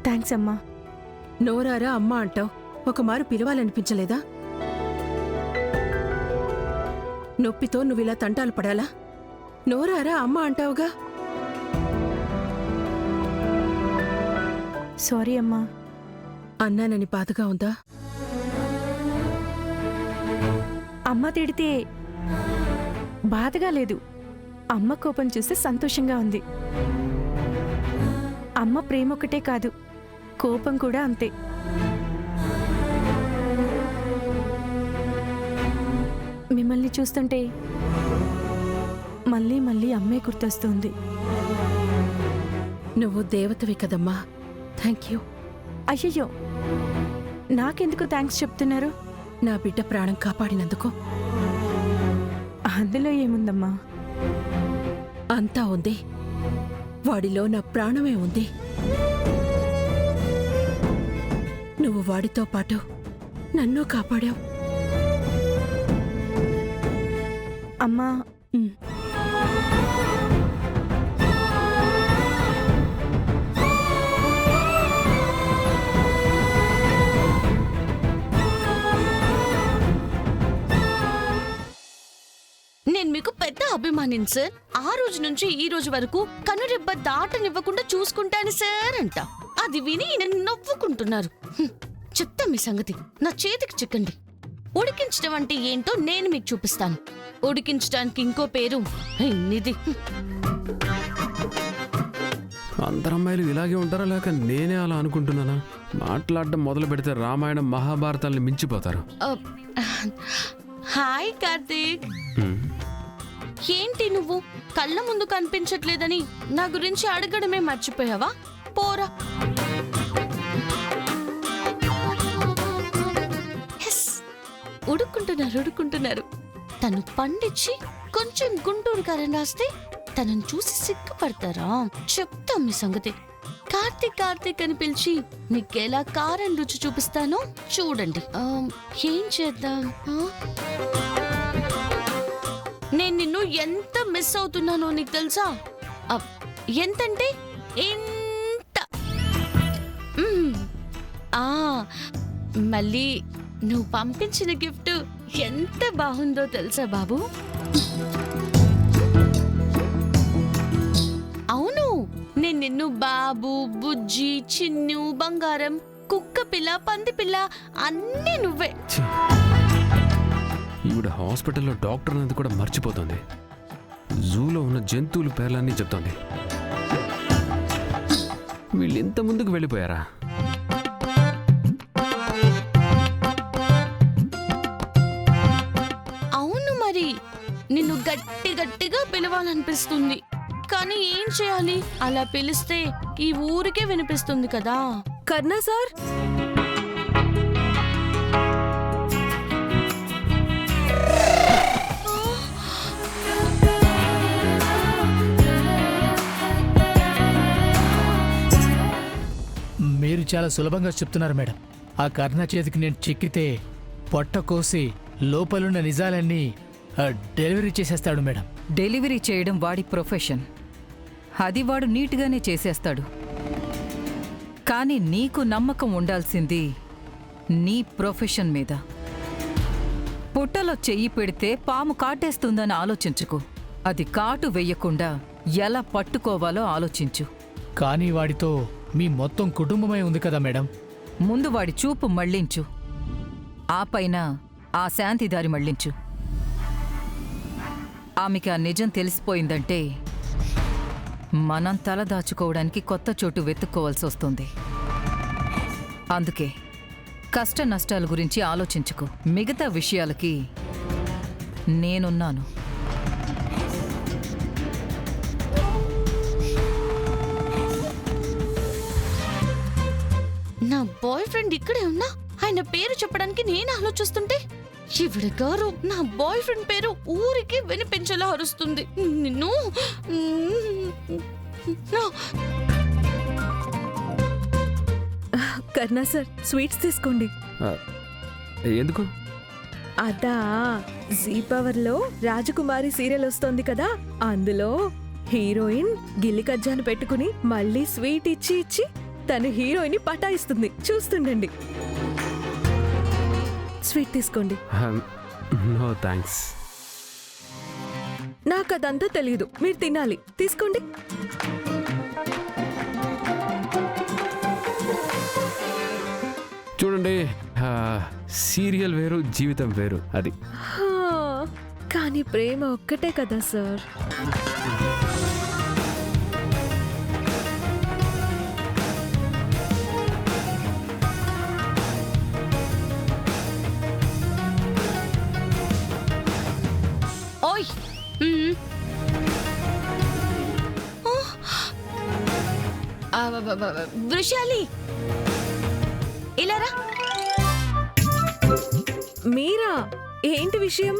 Thanks అమ్మా. నోరారా అమ్మ అంటావు, ఒక మారు పిలవాలనిపించలేదా? నొప్పితో నువ్విలా తంటాలు పడాలా? నోరారా అమ్మ అంటావుగా. సారీ అమ్మా. అన్నానని బాధగా ఉందా? అమ్మ తిడితే బాధగా లేదు, అమ్మ కోపం చూస్తే సంతోషంగా ఉంది. అమ్మ ప్రేమ ఒకటే కాదు, కోపం కూడా అంతే. మిమ్మల్ని చూస్తుంటే మళ్ళీ మళ్ళీ అమ్మే గుర్తొస్తుంది. నువ్వు దేవతవి కదమ్మా. Thank you. అయ్యయ్యో, నాకెందుకు థ్యాంక్స్ చెప్తున్నారు? నా బిడ్డ ప్రాణం కాపాడినందుకు. అందులో ఏముందమ్మా? అంతా ఉంది. వాడిలో నా ప్రాణమే ఉంది. నువ్వు వాడితో పాటు నన్ను కాపాడావు. అమ్మా, నేను మీకు పెద్ద అభిమానిని సార్. ఆ రోజు నుంచి ఈ రోజు వరకు కనురెబ్బ దాటనివ్వకుండా చూసుకుంటాను సార్ అంట. అది విని నేను నవ్వుకుంటున్నారు. చెప్తా మీ సంగతి. నా చేతికి చిక్కండి. ఉడికించడం అంటే ఏంటో నేను మీకు చూపిస్తాను. ఉడికించడానికి ఇంకో పేరు నిధి. అందరు అమ్మాయిలు ఇలాగే ఉంటారా, లేక నేనే అలా అనుకుంటున్నానా? మాట్లాడడం మొదలు పెడితే రామాయణం మహాభారతాల్ని మించిపోతారు. హాయ్ కార్తీక్. ఏంటి నువ్వు కళ్ళ ముందు కనిపించట్లేదని నా గురించి అడగడమే మర్చిపోయావా? పోరా. ఉడుకుంటున్నారు. తను పండించి కొంచెం గుంటూరు కారం రాస్తే తనను చూసి సిగ్గుపడతారా? చెప్తాం మీ సంగతి. కార్తీక్ అని పిలిచి మీకెలా కారం రుచి చూపిస్తానో చూడండి. ఏం చేద్దాం? నేను నిన్ను ఎంత మిస్ అవుతున్నానో నీకు తెలుసా? ఎంతంటే ఎంత. మళ్ళీ నువ్వు పంపించిన గిఫ్ట్ ఎంత బాగుందో తెలుసా బాబు? అవును, నేను నిన్ను బాబు, బుజ్జి, చిన్ను, బంగారం, కుక్క పిల్ల, పంది పిల్ల అన్నీ నువ్వే. ఈవిడ హాస్పిటల్లో డాక్టర్ అనేది కూడా మర్చిపోతుంది. జూలో ఉన్న జంతువుల పేర్లన్నీ చెప్తోంది. వీళ్ళు ఇంత ముందుకు వెళ్ళిపోయారా? అవును, మరి నిన్ను గట్టిగా పిలవాలనిపిస్తుంది. కానీ ఏం చేయాలి? అలా పిలిస్తే ఈ ఊరికే వినిపిస్తుంది కదా. కర్ణా సార్, మీరు చాలా సులభంగా చెప్తున్నారు మేడం. ఆ కర్ణ చేతికి నేను చిక్కితే పొట్ట కోసి లోపలున్న నిజాలన్నీ డెలివరీ చేసేస్తాడు మేడం. డెలివరీ చేయడం వాడి ప్రొఫెషన్. అది వాడు నీట్గానే చేసేస్తాడు. కానీ నీకు నమ్మకం ఉండాల్సింది నీ ప్రొఫెషన్ మీద. పుట్టలో చెయ్యి పెడితే పాము కాటేస్తుందని ఆలోచించుకో. అది కాటు వెయ్యకుండా ఎలా పట్టుకోవాలో ఆలోచించు. కానీ వాడితో మీ మొత్తం కుటుంబమే ఉంది కదా మేడం. ముందు వాడి చూపు మళ్లించు, ఆ పైన ఆ శాంతిదారి మళ్లించు. ఆమెకి ఆ నిజం తెలిసిపోయిందంటే మనం తల దాచుకోవడానికి కొత్త చోటు వెతుక్కోవాల్సి వస్తుంది. అందుకే కష్ట నష్టాల గురించి ఆలోచించుకో. మిగతా విషయాలకి నేనున్నాను. నా బాయ్ ఫ్రెండ్ ఇక్కడే ఉన్నా ఆయన పేరు చెప్పడానికి నేను ఆలోచిస్తుంటే ఈవిడ గారు నా బాయ్ ఫ్రెండ్ పేరు ఊరికి వినిపించేలా అరుస్తుంది. నిన్ను కర్ణా సార్, స్వీట్స్ తీసుకోండి. ఎందుకు? అదా జీ పవర్ లో రాజకుమారి సీరియల్ వస్తోంది కదా, అందులో హీరోయిన్ గిల్లి కజ్జాను పెట్టుకుని మళ్ళీ స్వీట్ ఇచ్చి ఇచ్చి తను హీరోయిన్ పటాయిస్తుంది. చూస్తుండండి. స్వీట్ తీసుకోండి. No thanks. నాకు అదంతా తెలియదు, మీరు తినాలి. తీసుకోండి. చూడండి, సీరియల్ వేరు, జీవితం వేరు. అది హా, కానీ ప్రేమ ఒక్కటే కదా సార్. ఓయ్ వృషాలి, ఇలా రా. మీరా? ఏంటి విషయం?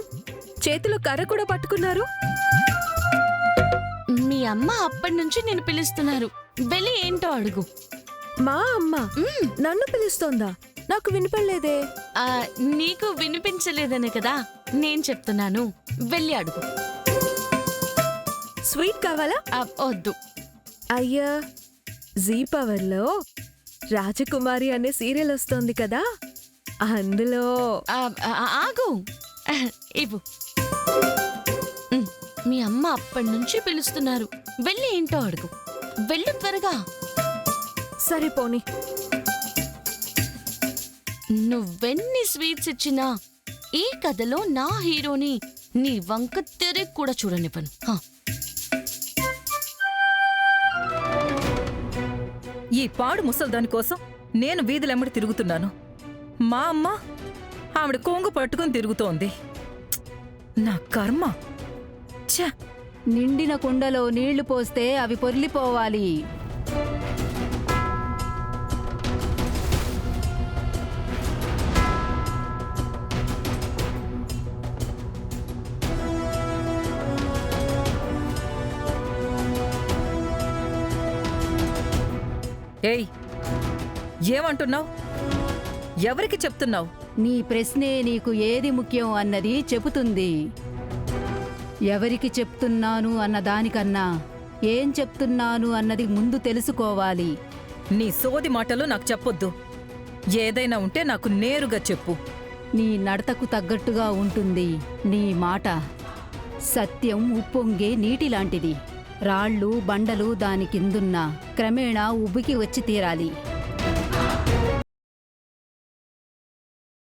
చేతిలో కర్ర కూడా పట్టుకున్నారు. మీ అమ్మ అప్పటి నుంచి నేను పిలుస్తున్నారు, వెళ్ళి ఏంటో అడుగు. మా అమ్మ నన్ను పిలుస్తోందా? నాకు వినపడలేదే. ఆ, నీకు వినిపించలేదనే కదా నేను చెప్తున్నాను, వెళ్ళి అడుగు. స్వీట్ కావాలా? వద్దు. అయ్యా, జీ పవర్ లో రాజకుమారి అనే సీరియల్ వస్తోంది కదా, అందులో ఆగు, ఇవ్వు. మీ అమ్మ అప్పటి నుంచి పిలుస్తున్నారు, వెళ్ళి ఏంటో అడుగు. వెళ్ళు త్వరగా. సరే పోనీ. నువ్వెన్ని స్వీట్స్ ఇచ్చినా ఈ కథలో నా హీరోని నీ వంక తెరే కూడా చూడనివ్వను. ఈ పాడు ముసల్దాని కోసం నేను వీధులెమ్మడి తిరుగుతున్నాను. మా అమ్మ ఆవిడ కొంగు పట్టుకుని తిరుగుతోంది. నా కర్మ. ఛ! నిండిన కుండలో నీళ్లు పోస్తే అవి పొర్లిపోవాలి. ఏయ్, ఏమంటున్నావు? ఎవరికి చెప్తున్నావు? నీ ప్రశ్నే నీకు ఏది ముఖ్యం అన్నది చెబుతుంది. ఎవరికి చెప్తున్నాను అన్న దానికన్నా ఏం చెప్తున్నాను అన్నది ముందు తెలుసుకోవాలి. నీ సోది మాటలు నాకు చెప్పొద్దు. ఏదైనా ఉంటే నాకు నేరుగా చెప్పు. నీ నడతకు తగ్గట్టుగా ఉంటుంది నీ మాట. సత్యం ఉప్పొంగే నీటిలాంటిది. రాళ్ళు బండలు దాని కిందున్నా క్రమేణా ఉబ్బికి వచ్చి తీరాలి.